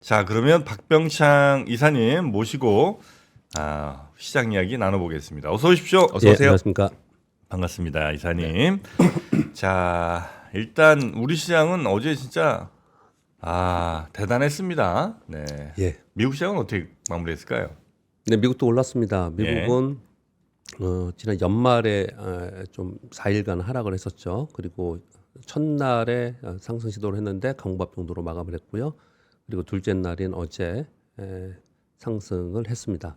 자, 그러면 박병창 이사님 모시고 시장 이야기 나눠보겠습니다. 어서 오십시오. 어서 오세요. 안녕하십니까. 반갑습니다, 이사님. 자, 일단 우리 시장은 어제 진짜 대단했습니다. 네. 예. 미국 시장은 어떻게 마무리했을까요? 네, 미국도 올랐습니다. 미국은 지난 연말에 좀 4일간 하락을 했었죠. 그리고 첫날에 상승 시도를 했는데 강보합 정도로 마감을 했고요. 그리고 둘째 날인 어제 상승을 했습니다.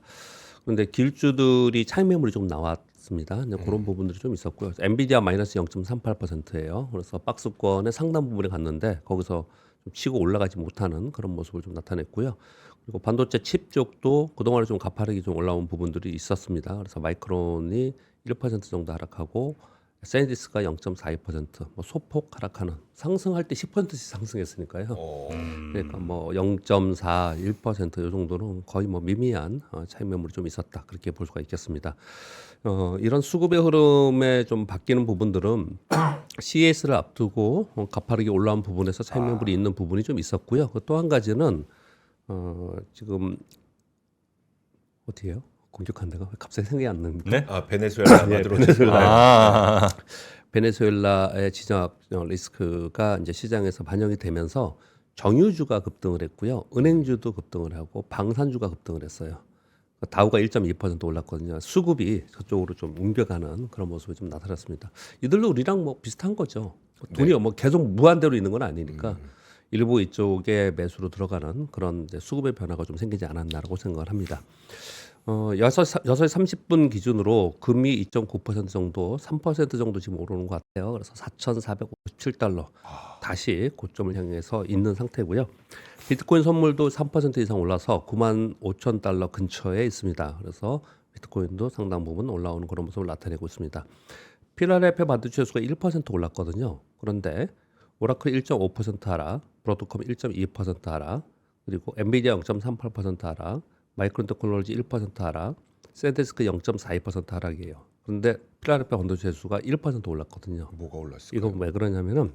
그런데 길주들이 차익 매물이 좀 나왔습니다. 그런 부분들이 좀 있었고요. 엔비디아 마이너스 0.38%예요. 그래서 박스권의 상당 부분에 갔는데 거기서 좀 치고 올라가지 못하는 그런 모습을 좀 나타냈고요. 그리고 반도체 칩 쪽도 그동안에 좀 가파르게 좀 올라온 부분들이 있었습니다. 그래서 마이크론이 1% 정도 하락하고 샌디스가 0.42%, 뭐 소폭 하락하는, 상승할 때 10%씩 상승했으니까요. 그러니까 뭐 0.4, 1%이 정도는 거의 뭐 미미한 차익 매물이 좀 있었다, 그렇게 볼 수가 있겠습니다. 이런 수급의 흐름에 좀 바뀌는 부분들은 CES를 앞두고 가파르게 올라온 부분에서 차익 매물이 있는 부분이 좀 있었고요. 또 한 가지는 지금 어떻게 해요? 공격한 데가 왜 갑자기 생각이 안 납니까? 네? 베네수엘라 마두로 베네수엘라의 지정학 리스크가 이제 시장에서 반영이 되면서 정유주가 급등을 했고요. 은행주도 급등을 하고 방산주가 급등을 했어요. 다우가 1.2% 올랐거든요. 수급이 저쪽으로 좀 옮겨가는 그런 모습이 좀 나타났습니다. 이들도 우리랑 뭐 비슷한 거죠. 돈이 뭐 계속 무한대로 있는 건 아니니까 일부 이쪽에 매수로 들어가는 그런 이제 수급의 변화가 좀 생기지 않았나라고 생각을 합니다. 6시 30분 기준으로 금이 2.9% 정도, 3% 정도 지금 오르는 것 같아요. 그래서 4,457달러 다시 고점을 향해서 있는 상태고요. 비트코인 선물도 3% 이상 올라서 95,000달러 근처에 있습니다. 그래서 비트코인도 상당 부분 올라오는 그런 모습을 나타내고 있습니다. 필라델피아 반도체 지수가 1% 올랐거든요. 그런데 오라클 1.5% 하락, 브로드컴 1.2% 하락, 그리고 엔비디아 0.38% 하락, 마이크론 테크놀로지 1% 하락, 샌디스크 0.42% 하락이에요. 그런데 필라델피아 반도체 지수가 1% 올랐거든요. 뭐가 올랐을까요? 이건 왜 그러냐면은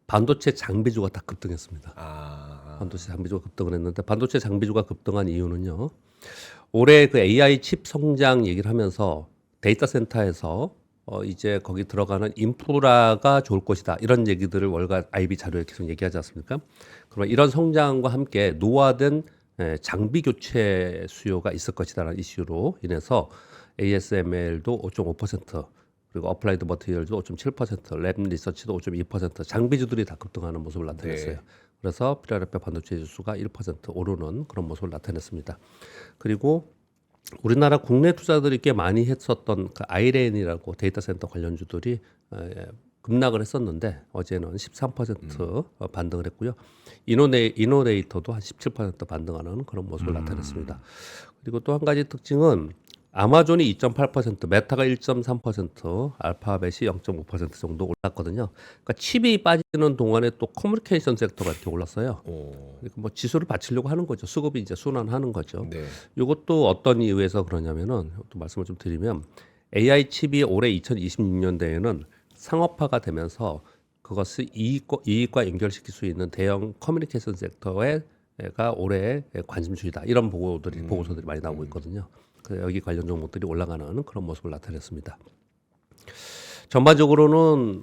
반도체 장비주가 다 급등했습니다. 반도체 장비주가 급등을 했는데 반도체 장비주가 급등한 이유는요. 올해 그 AI 칩 성장 얘기를 하면서 데이터 센터에서 이제 거기 들어가는 인프라가 좋을 것이다, 이런 얘기들을 월가 IB 자료에 계속 얘기하지 않습니까? 그러면 이런 성장과 함께 노화된 장비 교체 수요가 있을 것이다라는 이슈로 인해서 ASML도 5.5%, 그리고 어플라이드 머티리얼도 5.7%, 랩 리서치도 5.2%, 장비주들이 다 급등하는 모습을 나타냈어요. 그래서 필라델피아 반도체 지수가 1% 오르는 그런 모습을 나타냈습니다. 그리고 우리나라 국내 투자들이 꽤 많이 했었던 그 아이렌이라고 데이터 센터 관련주들이 급락을 했었는데 어제는 13% 반등을 했고요. 이노레이터도 한 17% 반등하는 그런 모습을 나타냈습니다. 그리고 또 한 가지 특징은 아마존이 2.8%, 메타가 1.3%, 알파벳이 0.5% 정도 올랐거든요. 그러니까 칩이 빠지는 동안에 또 커뮤니케이션 섹터가 이렇게 올랐어요. 그러니까 뭐 지수를 받치려고 하는 거죠. 수급이 이제 순환하는 거죠. 네. 이것도 어떤 이유에서 그러냐면은 또 말씀을 좀 드리면 AI 칩이 올해 2026년대에는 상업화가 되면서 그것을 이익과 연결시킬 수 있는 대형 커뮤니케이션 섹터가 올해 관심주이다, 이런 보고서들이 많이 나오고 있거든요. 그래서 여기 관련 종목들이 올라가는 그런 모습을 나타냈습니다. 전반적으로는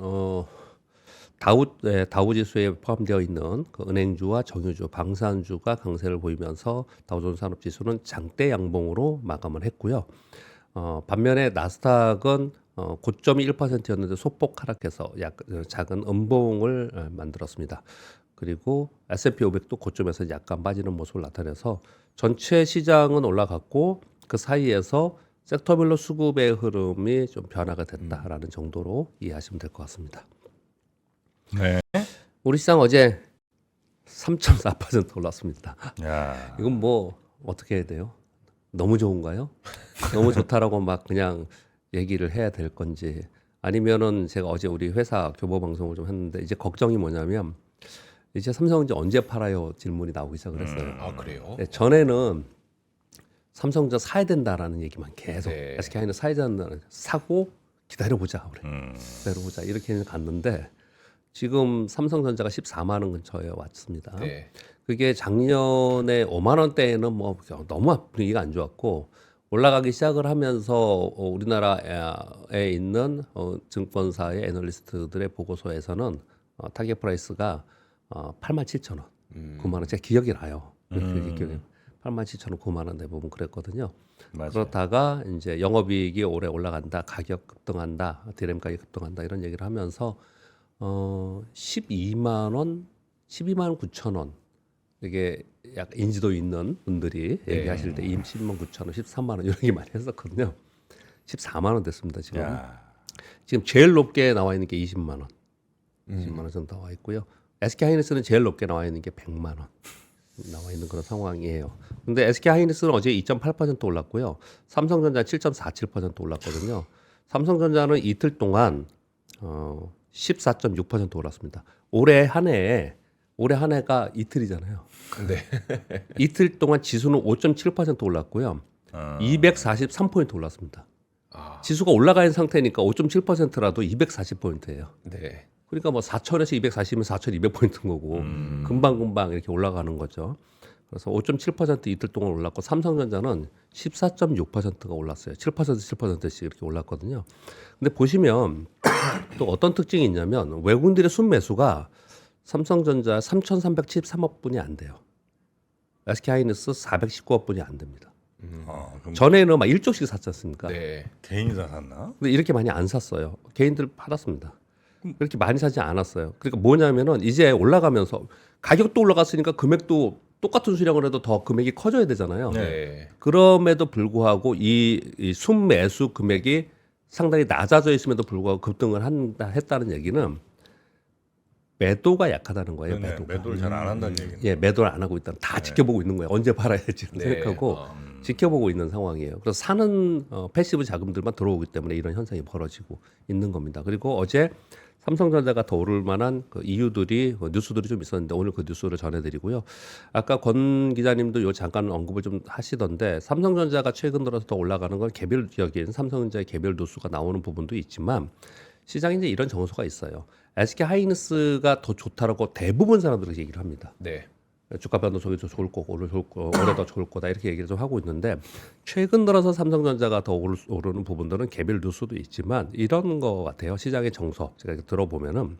다우 지수에 포함되어 있는 그 은행주와 정유주, 방산주가 강세를 보이면서 다우존스 산업지수는 장대 양봉으로 마감을 했고요. 반면에 나스닥은 고점이 1%였는데 소폭 하락해서 작은 음봉을 만들었습니다. 그리고 S&P 500도 고점에서 약간 빠지는 모습을 나타내서 전체 시장은 올라갔고 그 사이에서 섹터별로 수급의 흐름이 좀 변화가 됐다라는 정도로 이해하시면 될 것 같습니다. 네. 우리 시장 어제 3.4% 올랐습니다. 야. 이건 뭐 어떻게 해야 돼요? 너무 좋은가요? 너무 좋다라고 막 그냥 얘기를 해야 될 건지, 아니면은 제가 어제 우리 회사 교보 방송을 좀 했는데 이제 걱정이 뭐냐면 이제 삼성전자 언제 팔아요 질문이 나오기 시작을 했어요. 아 그래요? 네, 전에는 삼성전자 사야 된다라는 얘기만 계속 네. SK하이는 사야 된다는, 사고 기다려보자 그래. 기다려보자 이렇게 갔는데 지금 삼성전자가 14만 원 근처에 왔습니다. 네. 그게 작년에 5만 원대에는 뭐 너무 분위기가 안 좋았고 올라가기 시작을 하면서 우리나라에 있는 증권사의 애널리스트들의 보고서에서는 타겟 프라이스가 87,000원, 9만 원. 제가 기억이 나요. 기억이 87,000원, 9만 원 대부분 그랬거든요. 맞아요. 그렇다가 이제 영업이익이 올해 올라간다, 가격 급등한다, 디램 가격 급등한다 이런 얘기를 하면서 12만 원, 12만 9천 원 이게 약 인지도 있는 분들이 얘기하실 때 12만 9천 원, 13만 원 이런 얘기 많이 했었거든요. 14만 원 됐습니다 지금. 야. 지금 제일 높게 나와 있는 게 20만 원, 20만 원 정도 나와 있고요. SK 하이닉스는 제일 높게 나와 있는 게 100만 원 나와 있는 그런 상황이에요. 근데 SK 하이닉스는 어제 2.8% 올랐고요. 삼성전자 7.47% 올랐거든요. 삼성전자는 이틀 동안 14.6% 올랐습니다. 올해 한 해가 이틀이잖아요. 네. 이틀 동안 지수는 5.7% 올랐고요. 243포인트 올랐습니다. 지수가 올라가 있는 상태니까 5.7%라도 240포인트예요. 네. 그러니까 뭐 4천에서 240이면 4,200포인트인 거고 금방금방 이렇게 올라가는 거죠. 그래서 5.7% 이틀 동안 올랐고 삼성전자는 14.6%가 올랐어요. 7%씩 이렇게 올랐거든요. 근데 보시면 또 어떤 특징이 있냐면 외국인들의 순매수가 삼성전자 3,373억 분이 안 돼요. SK 하이닉스 419억 분이 안 됩니다. 그럼 전에는 막 1조씩 샀지 않습니까? 네. 개인이 다 샀나? 근데 이렇게 많이 안 샀어요. 개인들 팔았습니다. 그렇게 많이 사지 않았어요. 그러니까 뭐냐면은 이제 올라가면서 가격도 올라갔으니까 금액도 똑같은 수량을 해도 더 금액이 커져야 되잖아요. 네. 그럼에도 불구하고 이 순매수 금액이 상당히 낮아져 있음에도 불구하고 급등을 했다는 얘기는 매도가 약하다는 거예요. 그러네. 매도를 잘 안 한다는 얘기는. 예, 매도를 안 하고 있다. 다 지켜보고 있는 거예요. 언제 팔아야 될지 네. 생각하고 지켜보고 있는 상황이에요. 그래서 사는 패시브 자금들만 들어오기 때문에 이런 현상이 벌어지고 있는 겁니다. 그리고 어제 삼성전자가 더 오를 만한 그 이유들이 뉴스들이 좀 있었는데 오늘 그 뉴스를 전해드리고요. 아까 권 기자님도 요 잠깐 언급을 좀 하시던데 삼성전자가 최근 들어서 더 올라가는 건 개별 지역인 삼성전자의 개별 뉴스가 나오는 부분도 있지만 시장에 이제 이런 정서가 있어요. SK 하이닉스가 더 좋다라고 대부분 사람들이 얘기를 합니다. 네. 주가 변동성이 더 좋을 거고 올해 더 좋을 거다 이렇게 얘기를 좀 하고 있는데 최근 들어서 삼성전자가 더 오르는 부분들은 개별 뉴스도 있지만 이런 거 같아요. 시장의 정서 제가 이렇게 들어보면은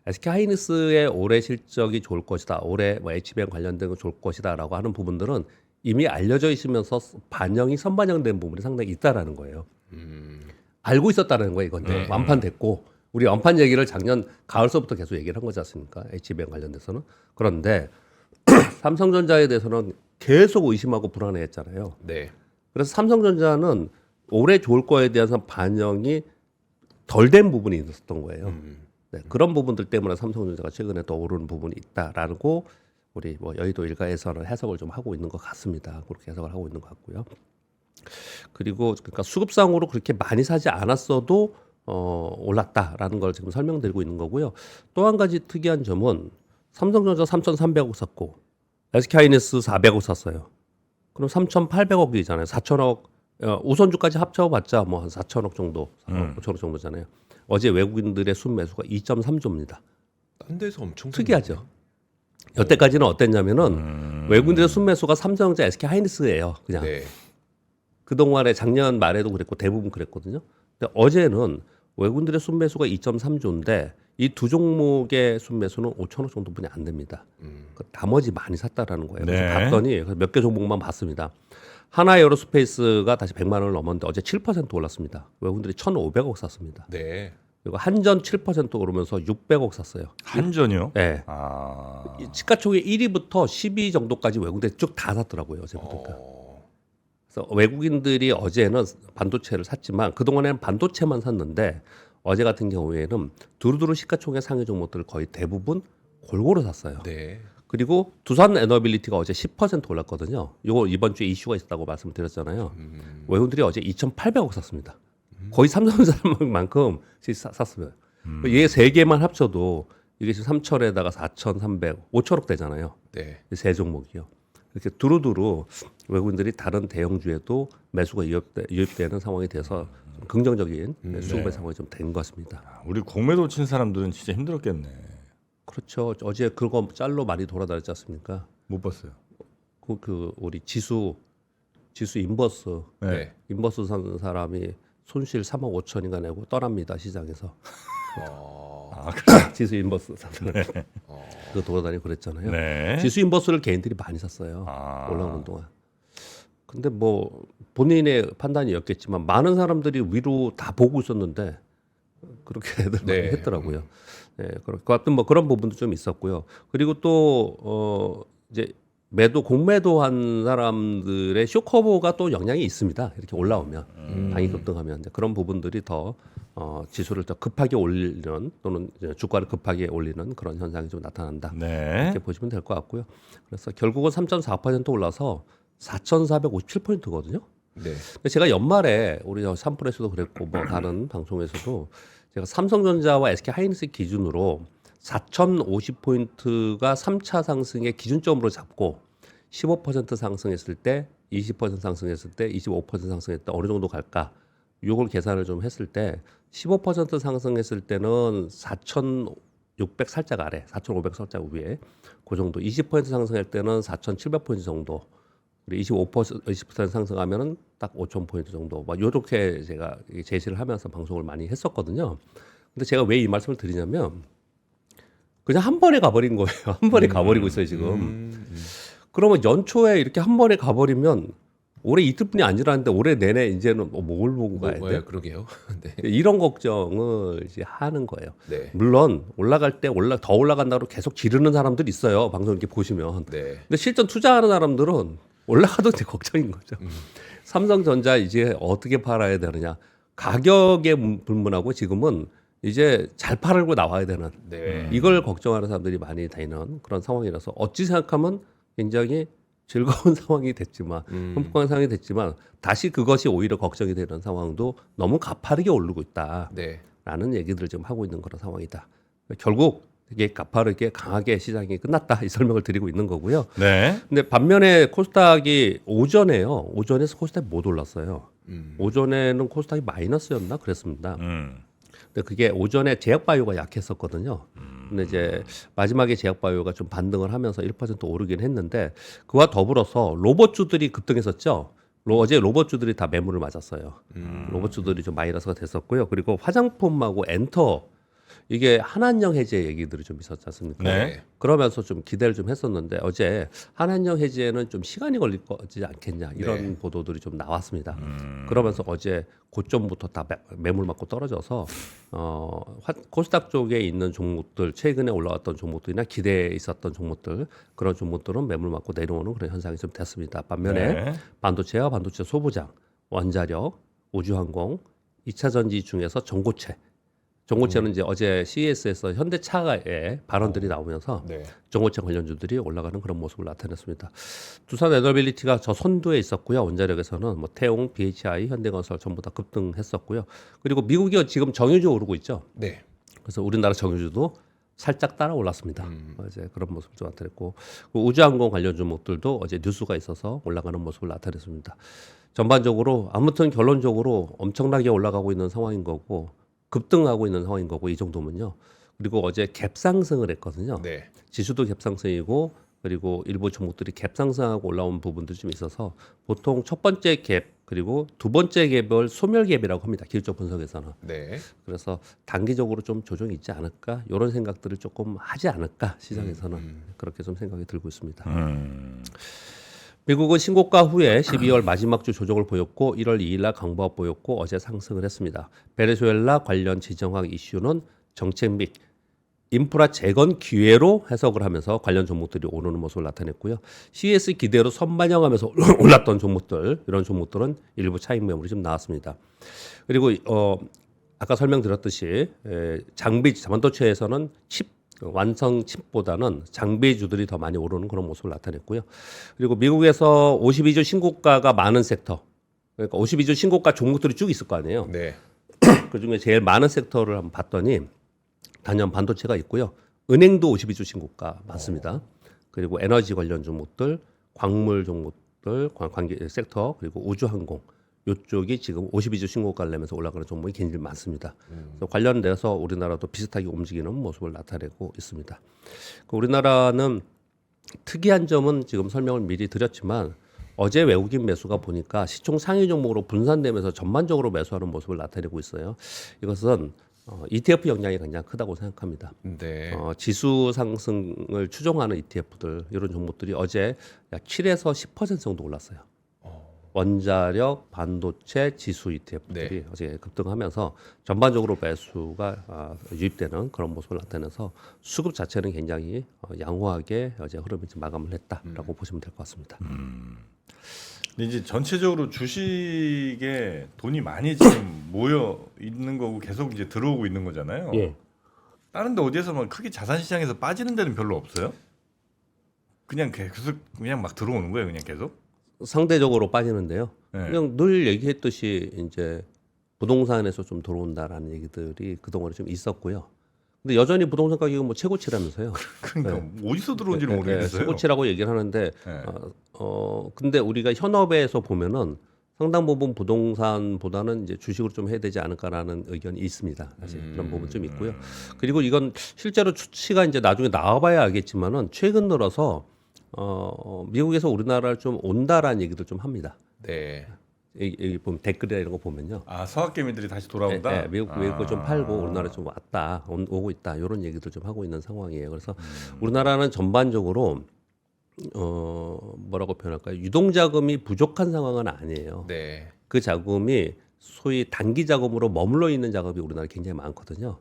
SK 하이닉스의 올해 실적이 좋을 것이다. 올해 뭐 HBM 관련된 거 좋을 것이다라고 하는 부분들은 이미 알려져 있으면서 선반영된 부분이 상당히 있다라는 거예요. 알고 있었다는 거예요. 이건 네. 완판됐고 우리 완판 얘기를 작년 가을서부터 계속 얘기를 한 거지 않습니까? HBM 관련돼서는. 그런데 삼성전자에 대해서는 계속 의심하고 불안해했잖아요. 네. 그래서 삼성전자는 올해 좋을 거에 대한 반영이 덜 된 부분이 있었던 거예요. 네, 그런 부분들 때문에 삼성전자가 최근에 더 오르는 부분이 있다라고 우리 뭐 여의도 일가에서는 해석을 좀 하고 있는 것 같습니다. 그렇게 해석을 하고 있는 것 같고요. 그리고 그러니까 수급상으로 그렇게 많이 사지 않았어도 올랐다라는 걸 지금 설명드리고 있는 거고요. 또 한 가지 특이한 점은 삼성전자 3,300억 샀고 SK 하이닉스 400억 샀어요. 그럼 3,800억이잖아요. 4천억 우선주까지 합쳐봤자 뭐 한 4천억 정도, 5천억 정도잖아요. 어제 외국인들의 순매수가 2.3조입니다. 딴 데서 엄청 특이하죠. 여태까지는 어땠냐면은 외국인들의 순매수가 삼성전자, SK 하이닉스예요. 그냥 네. 그동안에 작년 말에도 그랬고 대부분 그랬거든요. 근데 어제는 외국인들의 순매수가 2.3조인데 이 두 종목의 순매수는 5천억 정도뿐이 안 됩니다. 나머지 많이 샀다라는 거예요. 그래서 네. 봤더니 몇 개 종목만 봤습니다. 하나 에어로스페이스가 다시 100만 원을 넘었는데 어제 7% 올랐습니다. 외국인들이 1,500억 샀습니다. 네. 그리고 한전 7% 오르면서 600억 샀어요. 한전이요? 네. 아. 시가총액 1위부터 10위 정도까지 외국인들이 쭉 다 샀더라고요. 어제 보니까. 그래서 외국인들이 어제는 반도체를 샀지만 그동안에는 반도체만 샀는데 어제 같은 경우에는 두루두루 시가총액 상위 종목들을 거의 대부분 골고루 샀어요. 네. 그리고 두산 에너빌리티가 어제 10% 올랐거든요. 이거 이번 주에 이슈가 있었다고 말씀드렸잖아요. 외국인들이 어제 2,800억 샀습니다. 거의 삼성전자만큼 샀어요. 얘 세 개만 합쳐도 이게 지금 3천에다가 4,300, 5천억 되잖아요. 네. 이 세 종목이요. 이렇게 두루두루 외국인들이 다른 대형주에도 매수가 유입되는 상황이 돼서 좀 긍정적인 수급의 상황이 좀 된 것 같습니다. 우리 공매도 친 사람들은 진짜 힘들었겠네. 그렇죠. 어제 그거 짤로 많이 돌아다녔지 않습니까? 못 봤어요. 그 우리 지수 인버스 네. 인버스 사는 사람이 손실 3억 5천인가 내고 떠납니다 시장에서. 지수 인버스 사는 그거 돌아다니고 그랬잖아요. 네. 지수 인버스를 개인들이 많이 샀어요. 아. 올라오는 동안. 근데 뭐 본인의 판단이었겠지만 많은 사람들이 위로 다 보고 있었는데 그렇게 애들 많이 네. 했더라고요. 네, 그 같은 뭐 그런 부분도 좀 있었고요. 그리고 또 이제 공매도한 사람들의 쇼커버가 또 영향이 있습니다. 이렇게 올라오면 당이 급등하면 이제 그런 부분들이 더 지수를 더 급하게 올리는 또는 이제 주가를 급하게 올리는 그런 현상이 좀 나타난다. 네. 이렇게 보시면 될 것 같고요. 그래서 결국은 3.4% 올라서 4,457포인트거든요. 네. 근데 제가 연말에 우리 삼프레스도 그랬고 뭐 다른 방송에서도 제가 삼성전자와 SK하이닉스 기준으로 4,050포인트가 3차 상승의 기준점으로 잡고 15% 상승했을 때, 20% 상승했을 때, 25% 상승했을 때 어느 정도 갈까? 요걸 계산을 좀 했을 때 15% 상승했을 때는 4,600 살짝 아래, 4,500 살짝 위에 그 정도, 20% 상승할 때는 4,700포인트 정도, 그리고 20% 상승하면은 딱 5,000포인트 정도, 막 요렇게 제가 제시를 하면서 방송을 많이 했었거든요. 근데 제가 왜 이 말씀을 드리냐면 그냥 한 번에 가버린 거예요. 한 번에 가버리고 있어요 지금. 그러면 연초에 이렇게 한 번에 가버리면 올해 이틀뿐이 아니라는데 올해 내내 이제는 뭘 보고 가야 돼? 그러게요. 네. 이런 걱정을 이제 하는 거예요. 네. 물론 올라갈 때 더 올라간다고 계속 지르는 사람들이 있어요. 방송 이렇게 보시면. 네. 근데 실전 투자하는 사람들은 올라가도 이제 걱정인 거죠. 삼성전자 이제 어떻게 팔아야 되느냐. 가격에 불문하고 지금은 이제 잘 팔고 나와야 되는 네. 이걸 걱정하는 사람들이 많이 다니는 그런 상황이라서 어찌 생각하면 굉장히 즐거운 상황이 됐지만 행복한 상황이 됐지만 다시 그것이 오히려 걱정이 되는 상황도 너무 가파르게 오르고 있다라는 네. 얘기들을 지금 하고 있는 그런 상황이다. 결국 이게 가파르게 강하게 시장이 끝났다 이 설명을 드리고 있는 거고요. 네. 근데 반면에 코스닥이 오전에 코스닥이 못 올랐어요. 오전에는 코스닥이 마이너스였나 그랬습니다. 근데 그게 오전에 제약바이오가 약했었거든요. 근데 이제 마지막에 제약바이오가 좀 반등을 하면서 1% 오르긴 했는데 그와 더불어서 로봇주들이 급등했었죠. 어제 로봇주들이 다 매물을 맞았어요. 로봇주들이 좀 마이너스가 됐었고요. 그리고 화장품하고 엔터 이게 한한령 해제 얘기들이 좀 있었지 않습니까? 네. 그러면서 좀 기대를 좀 했었는데 어제 한한령 해제는 좀 시간이 걸릴 거지 않겠냐 이런 보도들이 좀 나왔습니다. 그러면서 어제 고점부터 다 매물 맞고 떨어져서 코스닥 쪽에 있는 종목들 최근에 올라왔던 종목들이나 기대에 있었던 종목들 그런 종목들은 매물 맞고 내려오는 그런 현상이 좀 됐습니다. 반면에 네. 반도체와 반도체 소부장, 원자력, 우주항공, 2차 전지 중에서 전고체는 이제 어제 CES에서 현대차의 발언들이 나오면서 네. 전고체 관련주들이 올라가는 그런 모습을 나타냈습니다. 두산 에너빌리티가 저 선두에 있었고요. 원자력에서는 뭐 태용, BHI, 현대건설 전부 다 급등했었고요. 그리고 미국이 지금 정유주 오르고 있죠. 네. 그래서 우리나라 정유주도 살짝 따라 올랐습니다. 이제 그런 모습을 좀 나타냈고 우주항공 관련 종목들도 어제 뉴스가 있어서 올라가는 모습을 나타냈습니다. 전반적으로 아무튼 결론적으로 엄청나게 올라가고 있는 상황인 거고 급등하고 있는 상황인 거고 이 정도면요. 그리고 어제 갭 상승을 했거든요. 네. 지수도 갭 상승이고 그리고 일부 종목들이 갭 상승하고 올라온 부분들이 좀 있어서 보통 첫 번째 갭 그리고 두 번째 갭을 소멸 갭이라고 합니다. 기술적 분석에서는. 네. 그래서 단기적으로 좀 조정이 있지 않을까 이런 생각들을 조금 하지 않을까 시장에서는 그렇게 좀 생각이 들고 있습니다. 미국은 신고가 후에 12월 마지막 주 조정을 보였고 1월 2일 날 강보합 보였고 어제 상승을 했습니다. 베네수엘라 관련 지정학 이슈는 정책 및 인프라 재건 기회로 해석을 하면서 관련 종목들이 오르는 모습을 나타냈고요. CES 기대로 선반영하면서 올랐던 종목들 이런 종목들은 일부 차익 매물이 좀 나왔습니다. 그리고 아까 설명드렸듯이 장비 반도체에서는 완성 칩보다는 장비주들이 더 많이 오르는 그런 모습을 나타냈고요. 그리고 미국에서 52주 신고가가 많은 섹터, 그러니까 52주 신고가 종목들이 쭉 있을 거 아니에요. 네. 그중에 제일 많은 섹터를 한번 봤더니 단연 반도체가 있고요. 은행도 52주 신고가 많습니다. 그리고 에너지 관련 종목들, 광물 종목들, 관계 섹터, 그리고 우주항공 이쪽이 지금 52주 신고가를 내면서 올라가는 종목이 굉장히 많습니다. 그래서 관련돼서 우리나라도 비슷하게 움직이는 모습을 나타내고 있습니다. 우리나라는 특이한 점은 지금 설명을 미리 드렸지만 어제 외국인 매수가 보니까 시총 상위 종목으로 분산되면서 전반적으로 매수하는 모습을 나타내고 있어요. 이것은 ETF 영향이 굉장히 크다고 생각합니다. 네. 지수 상승을 추종하는 ETF들 이런 종목들이 어제 약 7에서 10% 정도 올랐어요. 원자력, 반도체, 지수 ETF들이 어제 급등하면서 전반적으로 매수가 유입되는 그런 모습을 나타내서 수급 자체는 굉장히 양호하게 어제 흐름이 좀 마감을 했다라고 보시면 될 것 같습니다. 근데 이제 전체적으로 주식에 돈이 많이 지금 모여 있는 거고 계속 이제 들어오고 있는 거잖아요. 예. 다른데 어디에서 막 크게 자산 시장에서 빠지는 데는 별로 없어요? 그냥 계속 그냥 막 들어오는 거예요, 그냥 계속? 상대적으로 빠지는데요. 네. 그냥 늘 얘기했듯이 이제 부동산에서 좀 들어온다라는 얘기들이 그동안에 좀 있었고요. 근데 여전히 부동산 가격이 뭐 최고치라면서요. 그러니까 어디서 들어온지를 모르겠어요. 최고치라고 얘기를 하는데 네. 근데 우리가 현업에서 보면은 상당 부분 부동산보다는 이제 주식으로 좀 해야 되지 않을까라는 의견이 있습니다. 사실 그런 부분 좀 있고요. 그리고 이건 실제로 수치가 이제 나중에 나와봐야 알겠지만은 최근 들어서 미국에서 우리나라를 좀 온다라는 얘기들 좀 합니다. 네. 여기 보면 댓글이나 이런 거 보면요. 아 서학개미들이 다시 돌아온다. 네, 미국 좀 팔고 우리나라 좀 왔다, 오고 있다 이런 얘기들 좀 하고 있는 상황이에요. 그래서 우리나라는 전반적으로 뭐라고 표현할까요? 유동 자금이 부족한 상황은 아니에요. 네. 그 자금이 소위 단기 자금으로 머물러 있는 자금이 우리나라에 굉장히 많거든요.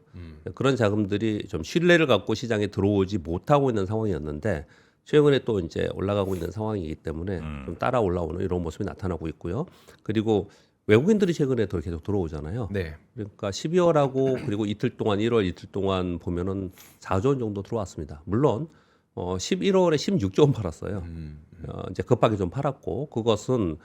그런 자금들이 좀 신뢰를 갖고 시장에 들어오지 못하고 있는 상황이었는데 최근에 또 이제 올라가고 있는 상황이기 때문에 좀 따라 올라오는 이런 모습이 나타나고 있고요. 그리고 외국인들이 최근에 더 계속 들어오잖아요. 네. 그러니까 12월하고 그리고 이틀 동안 1월 이틀 동안 보면은 4조 원 정도 들어왔습니다. 물론 11월에 16조 원 팔았어요. 이제 급하게 좀 팔았고 그것은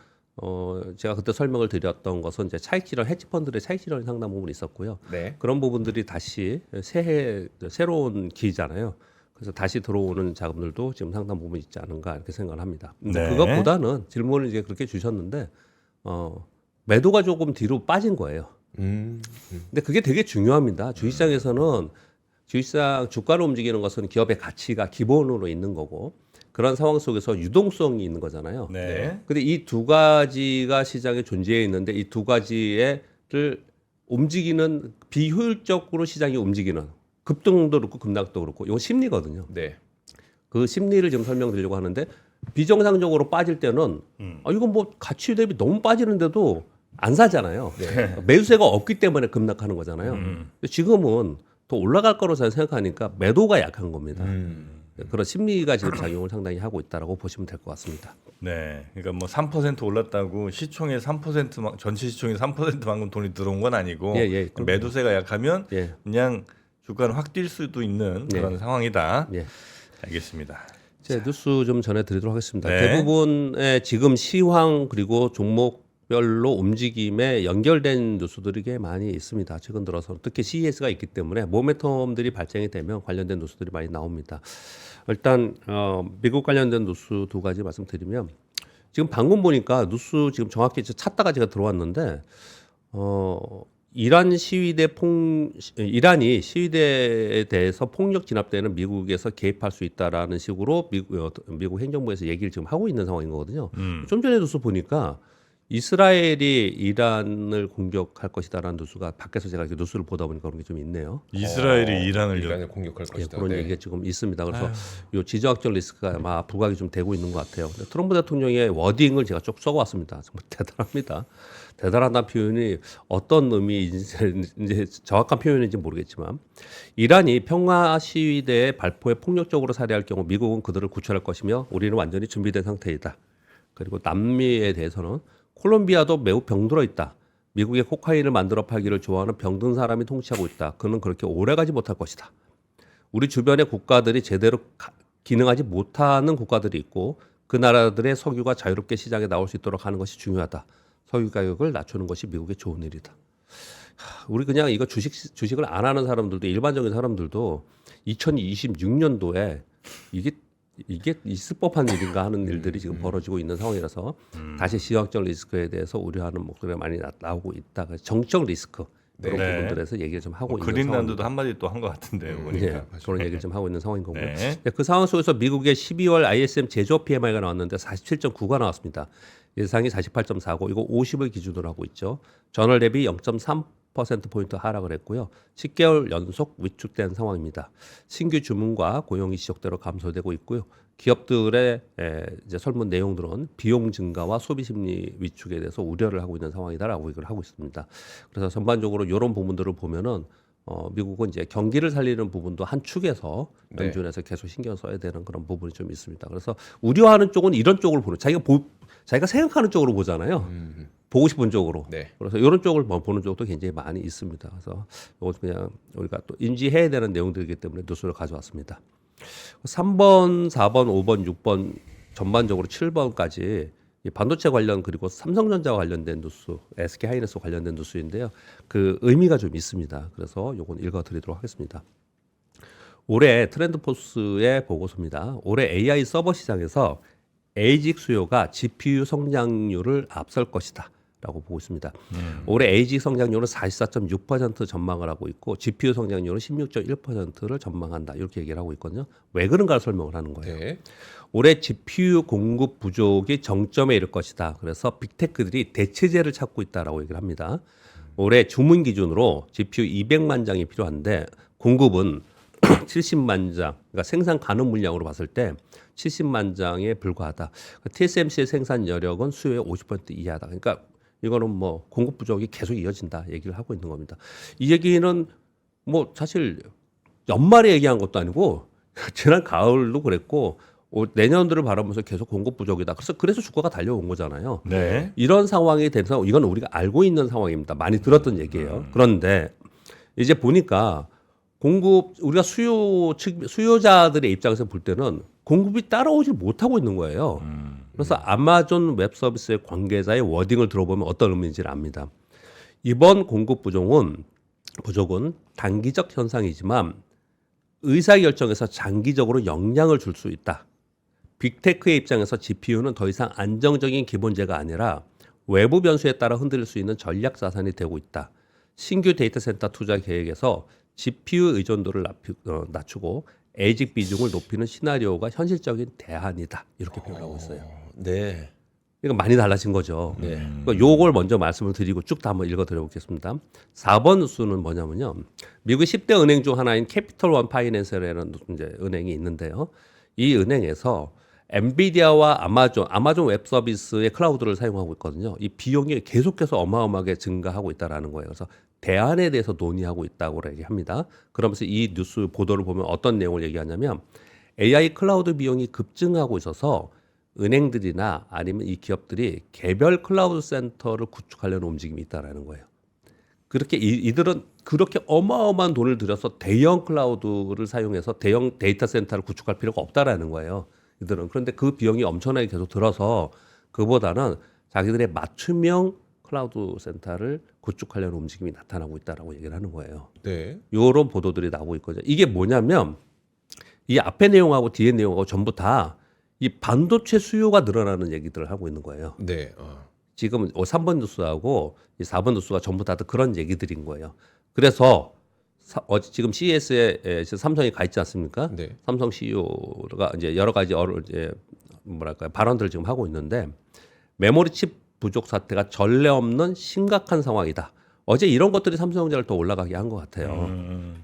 제가 그때 설명을 드렸던 것은 이제 차익 실현 헤지 펀드의 차익 실현이 상당 부분 있었고요. 네. 그런 부분들이 다시 새해 새로운 기잖아요. 그래서 다시 들어오는 자금들도 지금 상당 부분 있지 않은가 이렇게 생각을 합니다. 근데 네. 그것보다는 질문을 이제 그렇게 주셨는데 매도가 조금 뒤로 빠진 거예요. 근데 그게 되게 중요합니다. 주식시장에서는 주식시장 주가를 움직이는 것은 기업의 가치가 기본으로 있는 거고 그런 상황 속에서 유동성이 있는 거잖아요. 네. 근데 이 두 가지가 시장에 존재해 있는데 이 두 가지를 움직이는 비효율적으로 시장이 움직이는 급등도 그렇고 급락도 그렇고 이건 심리거든요. 네. 그 심리를 지금 설명드리려고 하는데 비정상적으로 빠질 때는 이건 뭐 가치 대비 너무 빠지는데도 안 사잖아요. 네. 매수세가 없기 때문에 급락하는 거잖아요. 근데 지금은 더 올라갈 거로 저는 생각하니까 매도가 약한 겁니다. 그런 심리가 지금 작용을 상당히 하고 있다라고 보시면 될 것 같습니다. 네. 그러니까 뭐 3% 올랐다고 시총의 3% 전체 시총의 3%만큼 돈이 들어온 건 아니고 예, 그럼요. 매도세가 약하면 예. 그냥 주가는 확 뛸 수도 있는 그런 상황이다. 예. 알겠습니다. 제 뉴스 좀 전해드리도록 하겠습니다. 네. 대부분의 지금 시황 그리고 종목별로 움직임에 연결된 뉴스들이 꽤 많이 있습니다. 최근 들어서 특히 CES가 있기 때문에 모멘텀들이 발생이 되면 관련된 뉴스들이 많이 나옵니다. 일단 미국 관련된 뉴스 두 가지 말씀드리면 지금 방금 보니까 뉴스 지금 정확히 찾다가 제가 들어왔는데 이란이 시위대에 대해서 폭력 진압대는 미국에서 개입할 수 있다라는 식으로 미국 행정부에서 얘기를 지금 하고 있는 상황인 거거든요. 좀 전에 뉴스 보니까 이스라엘이 이란을 공격할 것이다라는 뉴스가 밖에서 제가 이렇게 뉴스를 보다 보니까 그런 게 좀 있네요. 이스라엘이 이란을 공격할 예, 것이다. 그런 네. 얘기가 지금 있습니다. 그래서 이 지정학적 리스크가 아마 부각이 좀 되고 있는 것 같아요. 근데 트럼프 대통령의 워딩을 제가 쭉 써왔습니다. 정말 대단합니다. 대단하다는 표현이 어떤 의미인지 이제 정확한 표현인지 모르겠지만 이란이 평화 시위대의 발포에 폭력적으로 살해할 경우 미국은 그들을 구출할 것이며 우리는 완전히 준비된 상태이다. 그리고 남미에 대해서는 콜롬비아도 매우 병들어 있다. 미국의 코카인을 만들어 팔기를 좋아하는 병든 사람이 통치하고 있다. 그는 그렇게 오래가지 못할 것이다. 우리 주변의 국가들이 제대로 기능하지 못하는 국가들이 있고 그 나라들의 석유가 자유롭게 시장에 나올 수 있도록 하는 것이 중요하다. 석유 가격을 낮추는 것이 미국의 좋은 일이다. 우리 그냥 이거 주식을 안 하는 사람들도 일반적인 사람들도 2026년도에 이게 있을 법한 일인가 하는 일들이 지금 벌어지고 있는 상황이라서 다시 지정학적 리스크에 대해서 우려하는 목소리가 많이 나오고 있다. 정치적 리스크 그런 네. 부분들에서 얘기를 좀 하고 있는 그린란드도 상황입니다. 한마디 또 한 것 같은데요. 보니까. 예, 그런 얘기를 좀 하고 있는 상황인 거고요. 네. 네, 그 상황 속에서 미국의 12월 ISM 제조업 PMI가 나왔는데 47.9가 나왔습니다. 예상이 48.4고 이거 50을 기준으로 하고 있죠. 전월 대비 0.3%포인트 하락을 했고요. 10개월 연속 위축된 상황입니다. 신규 주문과 고용이 지속대로 감소되고 있고요. 기업들의 이제 설문 내용들은 비용 증가와 소비 심리 위축에 대해서 우려를 하고 있는 상황이다라고 얘기를 하고 있습니다. 그래서 전반적으로 이런 부분들을 보면은 미국은 이제 경기를 살리는 부분도 한 축에서 네. 연준에서 계속 신경 써야 되는 그런 부분이 좀 있습니다. 그래서 우려하는 쪽은 이런 쪽을 보는 자기가 생각하는 쪽으로 보잖아요. 보고 싶은 쪽으로. 네. 그래서 이런 쪽을 보는 쪽도 굉장히 많이 있습니다. 그래서 이것 그냥 우리가 또 인지해야 되는 내용들이기 때문에 뉴스를 가져왔습니다. 3번, 4번, 5번, 6번 전반적으로 7번까지 반도체 관련 그리고 삼성전자와 관련된 뉴스, SK 하이닉스 관련된 뉴스인데요. 그 의미가 좀 있습니다. 그래서 이건 읽어드리도록 하겠습니다. 올해 트렌드포스의 보고서입니다. 올해 AI 서버 시장에서 ASIC 수요가 GPU 성장률을 앞설 것이다. 라고 보고 있습니다. 올해 ASIC 성장률은 44.6% 전망을 하고 있고 GPU 성장률은 16.1%를 전망한다. 이렇게 얘기를 하고 있거든요. 왜 그런가를 설명을 하는 거예요. 네. 올해 GPU 공급 부족이 정점에 이를 것이다. 그래서 빅테크들이 대체제를 찾고 있다라고 얘기를 합니다. 올해 주문 기준으로 GPU 200만 장이 필요한데 공급은 70만 장, 그러니까 생산 가능 물량으로 봤을 때 70만 장에 불과하다. TSMC의 생산 여력은 수요의 50% 이하다. 그러니까 이거는 뭐 공급 부족이 계속 이어진다 얘기를 하고 있는 겁니다. 이 얘기는 뭐 사실 연말에 얘기한 것도 아니고 지난 가을도 그랬고 내년들을 바라보면서 계속 공급 부족이다. 그래서 주가가 달려온 거잖아요. 네. 이런 상황이 돼서 이건 우리가 알고 있는 상황입니다. 많이 들었던 얘기예요. 그런데 이제 보니까 우리가 수요자들의 입장에서 볼 때는 공급이 따라오질 못하고 있는 거예요. 그래서 아마존 웹 서비스의 관계자의 워딩을 들어보면 어떤 의미인지를 압니다. 이번 공급 부족은 단기적 현상이지만 의사결정에서 장기적으로 영향을 줄 수 있다. 빅테크의 입장에서 GPU는 더 이상 안정적인 기본재가 아니라 외부 변수에 따라 흔들릴 수 있는 전략 자산이 되고 있다. 신규 데이터 센터 투자 계획에서 GPU 의존도를 낮추고 ASIC 비중을 높이는 시나리오가 현실적인 대안이다. 이렇게 표현하고 있어요. 네. 이거 많이 달라진 거죠. 네. 그러니까 요걸 먼저 말씀을 드리고 쭉 다 한번 읽어드려 보겠습니다. 4번 뉴스는 뭐냐면요. 미국 10대 은행 중 하나인 캐피털 원 파이낸셜이라는 이제 은행이 있는데요. 이 은행에서 엔비디아와 아마존 웹 서비스의 클라우드를 사용하고 있거든요. 이 비용이 계속해서 어마어마하게 증가하고 있다라는 거예요. 그래서 대안에 대해서 논의하고 있다고 얘기합니다. 그러면서 이 뉴스 보도를 보면 어떤 내용을 얘기하냐면 AI 클라우드 비용이 급증하고 있어서 은행들이나 아니면 이 기업들이 개별 클라우드 센터를 구축하려는 움직임이 있다라는 거예요. 그렇게 이들은 그렇게 어마어마한 돈을 들여서 대형 클라우드를 사용해서 대형 데이터 센터를 구축할 필요가 없다라는 거예요. 이들은 그런데 그 비용이 엄청나게 계속 들어서 그보다는 자기들의 맞춤형 클라우드 센터를 구축하려는 움직임이 나타나고 있다라고 얘기를 하는 거예요. 네. 이런 보도들이 나오고 있거든요. 이게 뭐냐면 이 앞에 내용하고 뒤에 내용하고 전부 다 이 반도체 수요가 늘어나는 얘기들을 하고 있는 거예요. 네. 지금 3번 뉴스하고 이 4번 뉴스가 전부 다 그런 얘기들인 거예요. 그래서 지금 CES에 삼성이 가 있지 않습니까? 네. 삼성 CEO가 이제 여러 가지 이제 뭐랄까요 발언들을 지금 하고 있는데 메모리 칩 부족 사태가 전례 없는 심각한 상황이다. 어제 이런 것들이 삼성전자를 더 올라가게 한 것 같아요.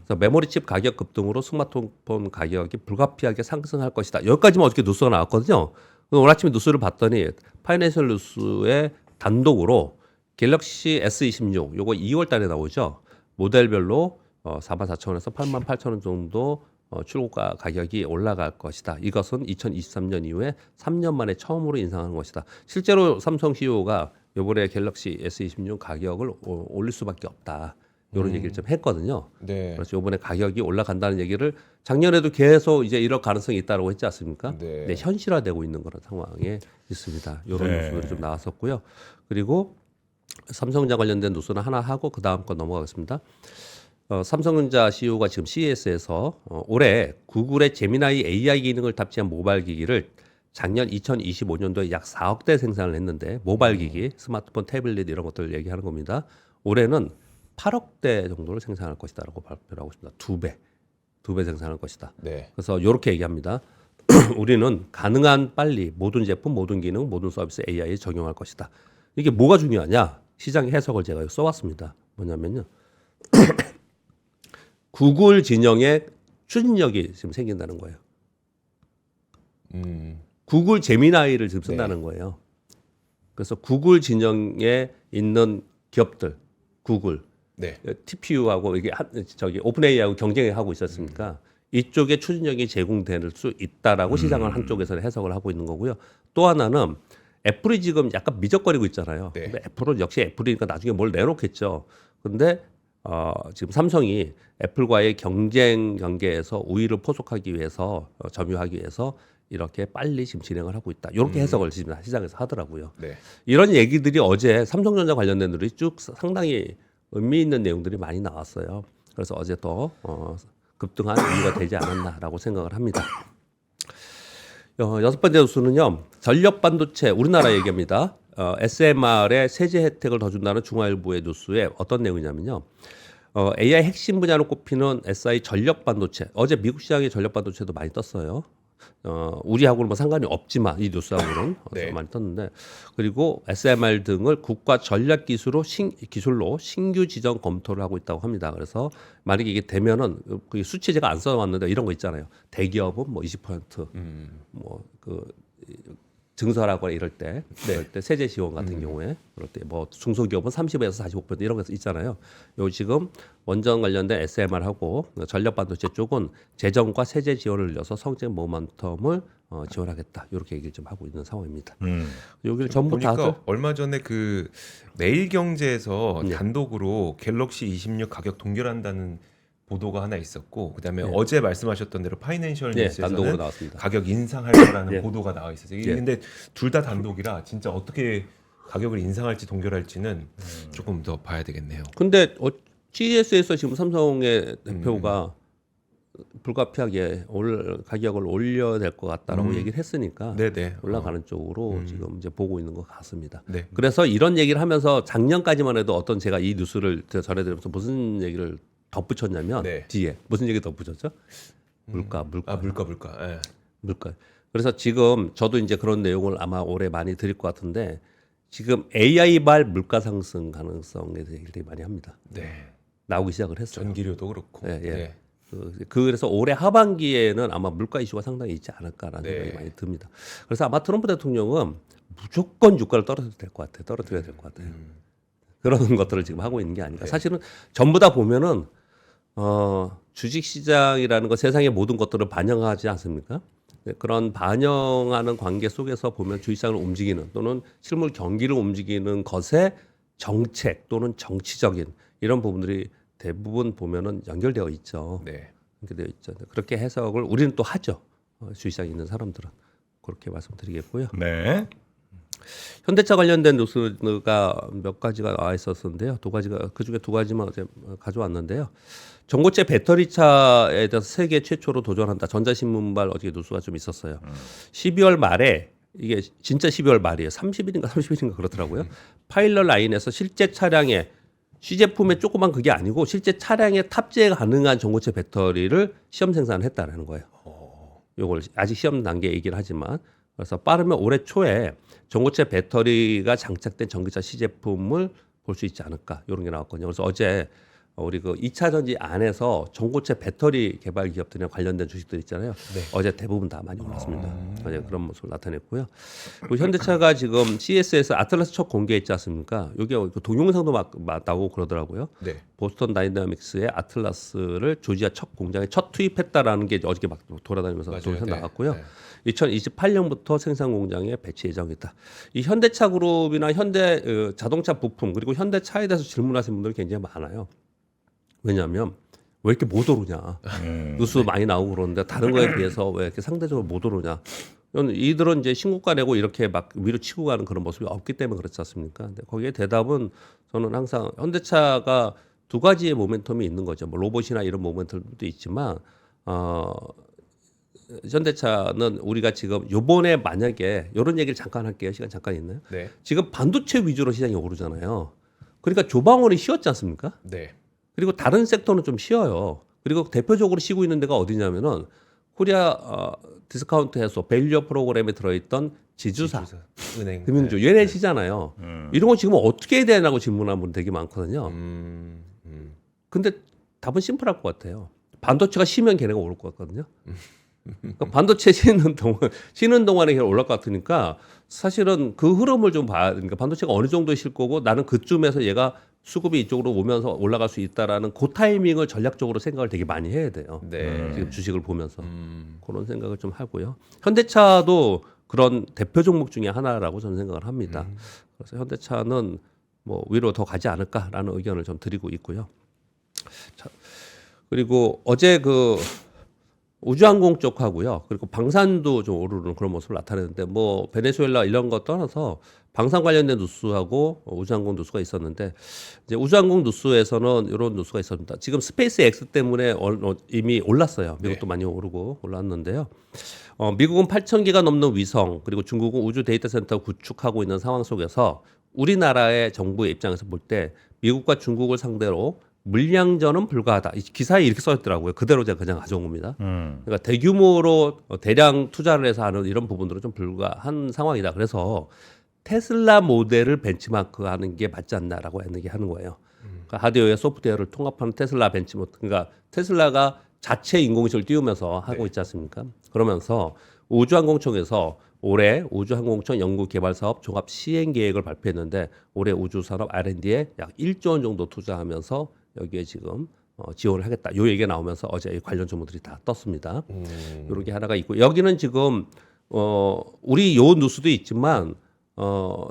그래서 메모리 칩 가격 급등으로 스마트폰 가격이 불가피하게 상승할 것이다. 여기까지만 어저께 뉴스가 나왔거든요. 오늘 아침에 뉴스를 봤더니 파이낸셜 뉴스의 단독으로 갤럭시 S26 요거 2월 달에 나오죠. 모델별로 44,000원에서 88,000원 정도 출고가 가격이 올라갈 것이다. 이것은 2023년 이후에 3년 만에 처음으로 인상하는 것이다. 실제로 삼성 CEO가 이번에 갤럭시 S26 가격을 올릴 수밖에 없다. 이런 얘기를 좀 했거든요. 네. 그래서 이번에 가격이 올라간다는 얘기를 작년에도 계속 이제 이럴 가능성이 있다고 했지 않습니까? 네. 네, 현실화되고 있는 그런 상황에 있습니다. 이런 네. 뉴스들이 좀 나왔었고요. 그리고 삼성전자 관련된 뉴스는 하나 하고 그 다음 거 넘어가겠습니다. 삼성전자 CEO가 지금 CES에서 올해 구글의 제미나이 AI 기능을 탑재한 모바일 기기를 작년 2025년도에 약 4억 대 생산을 했는데 모바일 기기, 스마트폰, 태블릿 이런 것들을 얘기하는 겁니다. 올해는 8억 대 정도를 생산할 것이다라고 발표를 하고 있습니다. 두 배 생산할 것이다. 네. 그래서 이렇게 얘기합니다. 우리는 가능한 빨리 모든 제품, 모든 기능, 모든 서비스 AI에 적용할 것이다. 이게 뭐가 중요하냐? 시장의 해석을 제가 써왔습니다. 뭐냐면요. 구글 진영에 추진력이 지금 생긴다는 거예요. 구글 제미나이를 지금 쓴다는 거예요. 그래서 구글 진영에 있는 기업들, 구글, 네. TPU하고 이게 오픈 AI하고 경쟁하고 있었으니까 이쪽에 추진력이 제공될 수 있다라고 시장을 한쪽에서는 해석을 하고 있는 거고요. 또 하나는 애플이 지금 약간 미적거리고 있잖아요. 네. 근데 애플은 역시 애플이니까 나중에 뭘 내놓겠죠. 근데 지금 삼성이 애플과의 경쟁 관계에서 우위를 포석하기 위해서 점유하기 위해서 이렇게 빨리 지금 진행을 하고 있다. 이렇게 해석을 지금 시장에서 하더라고요. 네. 이런 얘기들이 어제 삼성전자 관련된 들이 쭉 상당히 의미 있는 내용들이 많이 나왔어요. 그래서 어제 더 급등한 이유가 되지 않았나라고 생각을 합니다. 여섯 번째 뉴스는요. 전력 반도체 우리나라 얘기입니다. SMR에 세제 혜택을 더 준다는 중화일보의 뉴스에 어떤 내용이냐면요. AI 핵심 분야로 꼽히는 SI 전력 반도체. 어제 미국 시장의 전력 반도체도 많이 떴어요. 우리하고는 뭐 상관이 없지만 이 뉴스하고는 네. 많이 떴는데 그리고 SMR 등을 국가 전략 기술로 신규 지정 검토를 하고 있다고 합니다. 그래서 만약에 이게 되면은 그 수치 제가 안 써왔는데 이런 거 있잖아요. 대기업은 뭐 20% 뭐 그 증설하거나 이럴 때 세제 지원 같은 경우에 그럴 때 뭐 중소기업은 30에서 45% 이런 거 있잖아요. 요 지금 원전 관련된 SMR하고 전력 반도체 쪽은 재정과 세제 지원을 늘려서 성장 모멘텀을 지원하겠다. 이렇게 얘기를 좀 하고 있는 상황입니다. 여기를 전부 보니까 다들 얼마 전에 그 매일경제에서 네. 단독으로 갤럭시 26 가격 동결한다는 보도가 하나 있었고 그다음에 네. 어제 말씀하셨던 대로 파이낸셜 네, 뉴스에서는 단독으로 나왔습니다. 가격 인상할 거라는 네. 보도가 나와 있어요. 네. 근데 둘 다 단독이라 진짜 어떻게 가격을 인상할지 동결할지는 조금 더 봐야 되겠네요. 근데 CES에서 지금 삼성의 대표가 불가피하게 가격을 올려야 될 것 같다라고 얘기를 했으니까 네네. 올라가는 쪽으로 지금 이제 보고 있는 것 같습니다. 네. 그래서 이런 얘기를 하면서 작년까지만 해도 어떤 제가 이 뉴스를 전해드리면서 무슨 얘기를 덧붙였냐면 네. 뒤에 무슨 얘기 덧붙였죠? 물가. 아 물가. 예. 물가. 그래서 지금 저도 이제 그런 내용을 아마 올해 많이 드릴 것 같은데 지금 AI발 물가 상승 가능성에 대해 얘기를 많이 합니다. 네. 나오기 시작을 했어요. 전기료도 그렇고. 예, 예. 네. 그래서 올해 하반기에는 아마 물가 이슈가 상당히 있지 않을까라는 네. 생각이 많이 듭니다. 그래서 아마 트럼프 대통령은 무조건 유가를 떨어뜨려야 될 것 같아요. 떨어뜨려야 될 것 같아요. 그런 것들을 지금 하고 있는 게 아닌가. 사실은 전부 다 보면은 주식 시장이라는 거 세상의 모든 것들을 반영하지 않습니까? 네, 그런 반영하는 관계 속에서 보면 주식시장을 움직이는 또는 실물 경기를 움직이는 것에 정책 또는 정치적인 이런 부분들이 대부분 보면은 연결되어 있죠. 네. 연결되어 있죠. 그렇게 해석을 우리는 또 하죠. 주식시장에 있는 사람들은 그렇게 말씀드리겠고요. 네. 현대차 관련된 뉴스가 몇 가지가 나와 있었는데요. 그 중에 두 가지만 어제 가져왔는데요. 전고체 배터리차에 대해서 세계 최초로 도전한다. 전자신문발 어제 뉴스가 좀 있었어요. 12월 말에 이게 진짜 12월 말이에요. 30일인가 그렇더라고요. 파일럿 라인에서 실제 차량에 시제품의 조그만 그게 아니고 실제 차량에 탑재 가능한 전고체 배터리를 시험 생산을 했다라는 거예요. 요걸 아직 시험 단계 얘기를 하지만 그래서 빠르면 올해 초에 전고체 배터리가 장착된 전기차 시제품을 볼 수 있지 않을까 이런 게 나왔거든요. 그래서 어제 우리 그 2차 전지 안에서 전고체 배터리 개발 기업들이랑 관련된 주식들 있잖아요. 네. 어제 대부분 다 많이 올랐습니다. 어제 그런 모습을 나타냈고요. 그리고 현대차가 지금 CES에서 아틀라스 첫 공개했지 않습니까? 여기 동영상도 막 나오고 그러더라고요. 네. 보스턴 다이나믹스의 아틀라스를 조지아 첫 공장에 첫 투입했다라는 게 어저께 막 돌아다니면서 맞아요. 동영상 네. 나왔고요. 네. 2028년부터 생산 공장에 배치 예정이다. 이 현대차 그룹이나 현대 자동차 부품 그리고 현대차에 대해서 질문하시는 분들이 굉장히 많아요. 왜냐하면 왜 이렇게 못 오르냐. 뉴스 많이 나오고 그러는데 다른 거에 비해서 왜 이렇게 상대적으로 못 오르냐. 이들은 이제 신고가 내고 이렇게 막 위로 치고 가는 그런 모습이 없기 때문에 그렇지 않습니까? 근데 거기에 대답은 저는 항상 현대차가 두 가지의 모멘텀이 있는 거죠. 뭐 로봇이나 이런 모멘텀도 있지만 현대차는 우리가 지금 요번에 만약에 이런 얘기를 잠깐 할게요. 시간 잠깐 있나요? 네. 지금 반도체 위주로 시장이 오르잖아요. 그러니까 조방원이 쉬었지 않습니까? 네. 그리고 다른 섹터는 좀 쉬어요. 그리고 대표적으로 쉬고 있는 데가 어디냐면은 코리아 디스카운트 해소 밸류 프로그램에 들어있던 지주사, 은행, 금융주 얘네 쉬잖아요. 이런 거 지금 어떻게 해야 되냐고 질문하는 분 되게 많거든요. 근데 답은 심플할 것 같아요. 반도체가 쉬면 걔네가 오를 것 같거든요. 그러니까 반도체 쉬는 동안에 걔가 올라갈 것 같으니까 사실은 그 흐름을 좀 봐야 되니까 반도체가 어느 정도 쉴 거고 나는 그쯤에서 얘가 수급이 이쪽으로 오면서 올라갈 수 있다라는 그 타이밍을 전략적으로 생각을 되게 많이 해야 돼요. 네. 지금 주식을 보면서 그런 생각을 좀 하고요. 현대차도 그런 대표 종목 중에 하나라고 저는 생각을 합니다. 그래서 현대차는 뭐 위로 더 가지 않을까라는 의견을 좀 드리고 있고요. 자, 그리고 어제 그 우주항공 쪽하고요. 그리고 방산도 좀 오르는 그런 모습을 나타내는데 뭐 베네수엘라 이런 것 떠나서 방산 관련된 뉴스하고 우주항공 뉴스가 있었는데 이제 우주항공 뉴스에서는 이런 뉴스가 있었습니다. 지금 스페이스 X 때문에 이미 올랐어요. 미국도 많이 오르고 올랐는데요. 미국은 8,000개가 넘는 위성 그리고 중국은 우주 데이터 센터 구축하고 있는 상황 속에서 우리나라의 정부의 입장에서 볼 때 미국과 중국을 상대로 물량전은 불가하다. 이 기사에 이렇게 써있더라고요. 그대로 제가 그냥 가져온 겁니다. 그러니까 대규모로 대량 투자를 해서 하는 이런 부분들은 좀 불가한 상황이다. 그래서 테슬라 모델을 벤치마크하는 게 맞지 않나라고 하는 거예요. 그러니까 하드웨어와 소프트웨어를 통합하는 테슬라 벤치마크. 그러니까 테슬라가 자체 인공지능을 띄우면서 하고 있지 않습니까? 그러면서 우주항공청에서 올해 우주항공청 연구개발사업 종합 시행계획을 발표했는데 올해 우주산업 R&D에 약 1조 원 정도 투자하면서 여기에 지금 지원을 하겠다. 요 얘기가 나오면서 어제 관련 전문들이 다 떴습니다. 이런 게 하나가 있고 여기는 지금 우리 요 뉴스도 있지만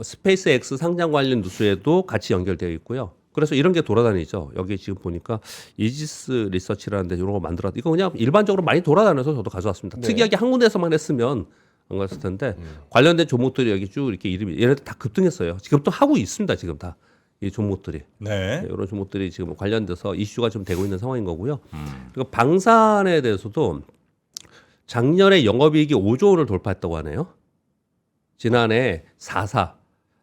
스페이스 X 상장 관련 뉴스에도 같이 연결되어 있고요. 그래서 이런 게 돌아다니죠. 여기 지금 보니까 이지스 리서치라는데 이런 거 만들었다. 이거 그냥 일반적으로 많이 돌아다녀서 저도 가져왔습니다. 네. 특이하게 한 군데에서만 했으면 안 갔을 텐데 관련된 종목들이 여기 쭉 이렇게 이름이 얘네들 다 급등했어요. 지금 또 하고 있습니다. 지금 다 이 종목들이 네. 이런 종목들이 지금 관련돼서 이슈가 좀 되고 있는 상황인 거고요. 그리고 방산에 대해서도 작년에 영업이익이 5조 원을 돌파했다고 하네요. 지난해 4사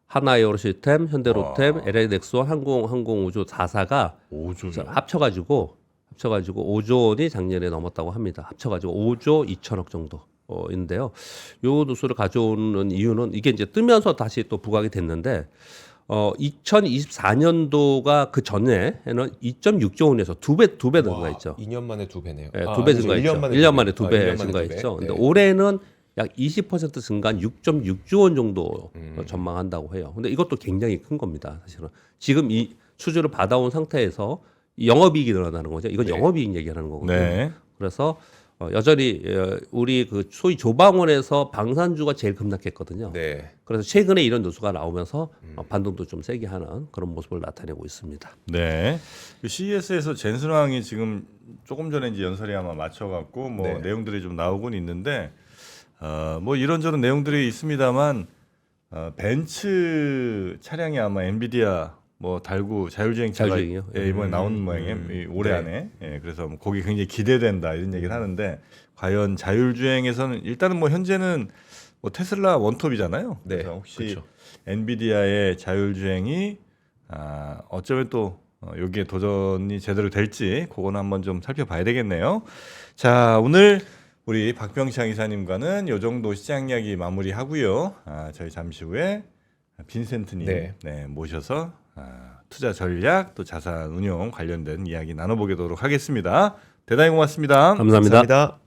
하나에어로시스템, 현대로템, LA넥스원, 항공우주 4사가 5조죠. 합쳐가지고 5조 원이 작년에 넘었다고 합니다. 합쳐가지고 5조 2천억 정도인데요. 요 뉴스를 가져오는 이유는 이게 이제 뜨면서 다시 또 부각이 됐는데 2024년도가 그 전에는 2.6조 원에서 두 배 증가했죠. 2년 만에 두 배네요. 네, 두 배 증가했죠. 1년 만에 두 배 증가했죠. 근데 올해는 약 20% 증가한 6.6조 원 정도 전망한다고 해요. 근데 이것도 굉장히 큰 겁니다. 사실은 지금 이 수주를 받아온 상태에서 영업이익이 늘어나는 거죠. 이건 영업이익 얘기하는 거거든요. 네. 그래서 여전히 우리 그 소위 조방원에서 방산주가 제일 급락했거든요. 네. 그래서 최근에 이런 뉴스가 나오면서 반등도 좀 세게 하는 그런 모습을 나타내고 있습니다. 네. 그 CES에서 젠슨왕이 지금 조금 전에 이제 연설이 아마 맞춰갖고 뭐 네. 내용들이 좀 나오곤 있는데 뭐 이런저런 내용들이 있습니다만 벤츠 차량이 아마 엔비디아 뭐 달고 자율주행차가 자율주행이요? 예, 이번에 나오는 모양이에요. 올해 안에. 예, 그래서 뭐 거기 굉장히 기대된다 이런 얘기를 하는데 과연 자율주행에서는 일단은 뭐 현재는 뭐 테슬라 원톱이잖아요. 네, 그래서 혹시 그렇죠. 엔비디아의 자율주행이 어쩌면 또 여기에 도전이 제대로 될지 그거는 한번 좀 살펴봐야 되겠네요. 자, 오늘 우리 박병창 이사님과는 요 정도 시장 이야기 마무리하고요. 저희 잠시 후에 빈센트님 네. 모셔서 투자 전략 또 자산 운용 관련된 이야기 나눠보도록 하겠습니다. 대단히 고맙습니다. 감사합니다. 감사합니다.